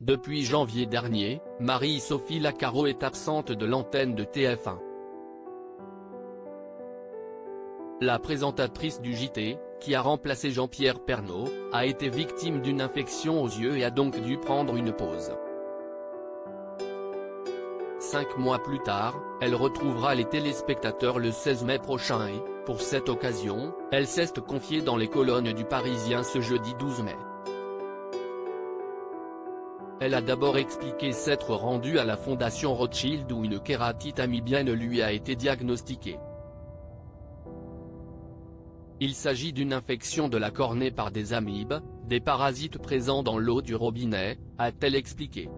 Depuis janvier dernier, Marie-Sophie Lacaro est absente de l'antenne de TF1. La présentatrice du JT, qui a remplacé Jean-Pierre Pernaut, a été victime d'une infection aux yeux et a donc dû prendre une pause. 5 mois plus tard, elle retrouvera les téléspectateurs le 16 mai prochain et, pour cette occasion, elle s'est confiée dans les colonnes du Parisien ce jeudi 12 mai. Elle a d'abord expliqué s'être rendue à la Fondation Rothschild où une kératite amibienne lui a été diagnostiquée. Il s'agit d'une infection de la cornée par des amibes, des parasites présents dans l'eau du robinet, a-t-elle expliqué.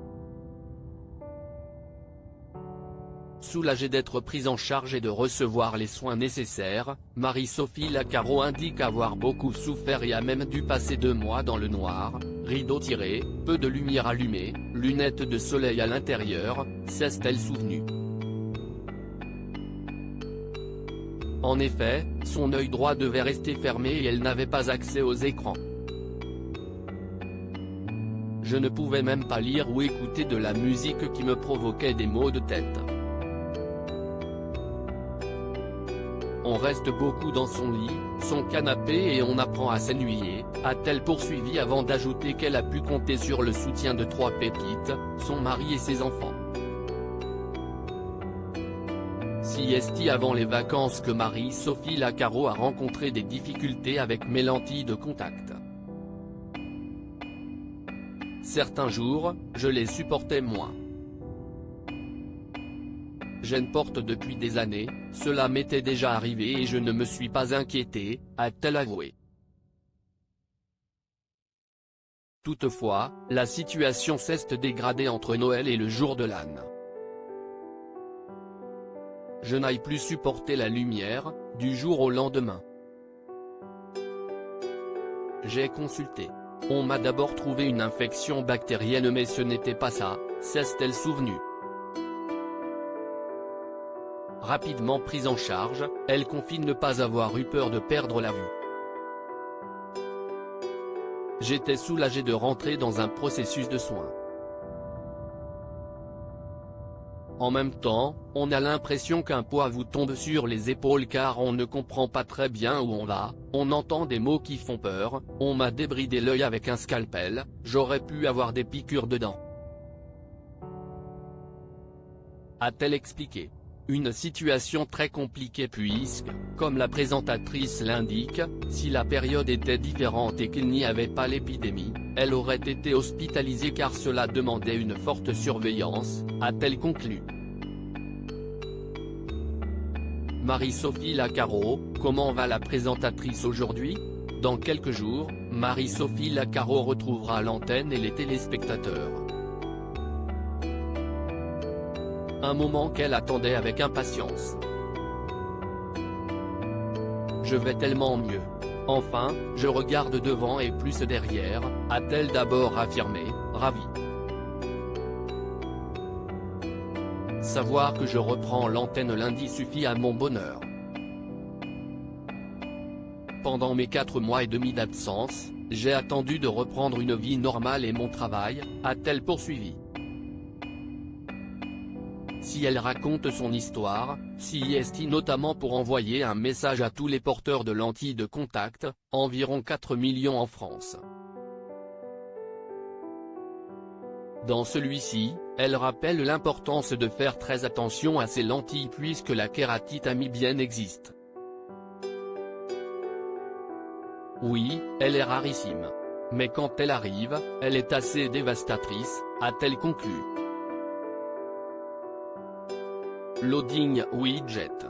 Soulagée d'être prise en charge et de recevoir les soins nécessaires, Marie-Sophie Lacaro indique avoir beaucoup souffert et a même dû passer 2 mois dans le noir, rideau tiré, peu de lumière allumée, lunettes de soleil à l'intérieur, s'est-elle souvenue. En effet, son œil droit devait rester fermé et elle n'avait pas accès aux écrans. Je ne pouvais même pas lire ou écouter de la musique qui me provoquait des maux de tête. On reste beaucoup dans son lit, son canapé et on apprend à s'ennuyer, a-t-elle poursuivi avant d'ajouter qu'elle a pu compter sur le soutien de 3 pépites, son mari et ses enfants. Si est-il avant les vacances que Marie-Sophie Lacaro a rencontré des difficultés avec mes lentilles de contact. Certains jours, je les supportais moins. Je ne porte depuis des années, cela m'était déjà arrivé et je ne me suis pas inquiétée, a-t-elle avoué. Toutefois, la situation s'est dégradée entre Noël et le jour de l'âne. Je n'ai plus supporté la lumière, du jour au lendemain. J'ai consulté. On m'a d'abord trouvé une infection bactérienne mais ce n'était pas ça, s'est-elle souvenue. Rapidement prise en charge, elle confie ne pas avoir eu peur de perdre la vue. J'étais soulagée de rentrer dans un processus de soins. En même temps, on a l'impression qu'un poids vous tombe sur les épaules car on ne comprend pas très bien où on va, on entend des mots qui font peur, on m'a débridé l'œil avec un scalpel, j'aurais pu avoir des piqûres dedans. A-t-elle expliqué. Une situation très compliquée puisque, comme la présentatrice l'indique, si la période était différente et qu'il n'y avait pas l'épidémie, elle aurait été hospitalisée car cela demandait une forte surveillance, a-t-elle conclu. Marie-Sophie Lacaro, comment va la présentatrice aujourd'hui? Dans quelques jours, Marie-Sophie Lacaro retrouvera l'antenne et les téléspectateurs. Un moment qu'elle attendait avec impatience. Je vais tellement mieux. Enfin, je regarde devant et plus derrière, a-t-elle d'abord affirmé, ravie. Savoir que je reprends l'antenne lundi suffit à mon bonheur. Pendant mes 4 mois et demi d'absence, j'ai attendu de reprendre une vie normale et mon travail, a-t-elle poursuivi. Si elle raconte son histoire, si est-il notamment pour envoyer un message à tous les porteurs de lentilles de contact, environ 4 millions en France. Dans celui-ci, elle rappelle l'importance de faire très attention à ces lentilles puisque la kératite amibienne existe. Oui, elle est rarissime. Mais quand elle arrive, elle est assez dévastatrice, a-t-elle conclu. Loading widget.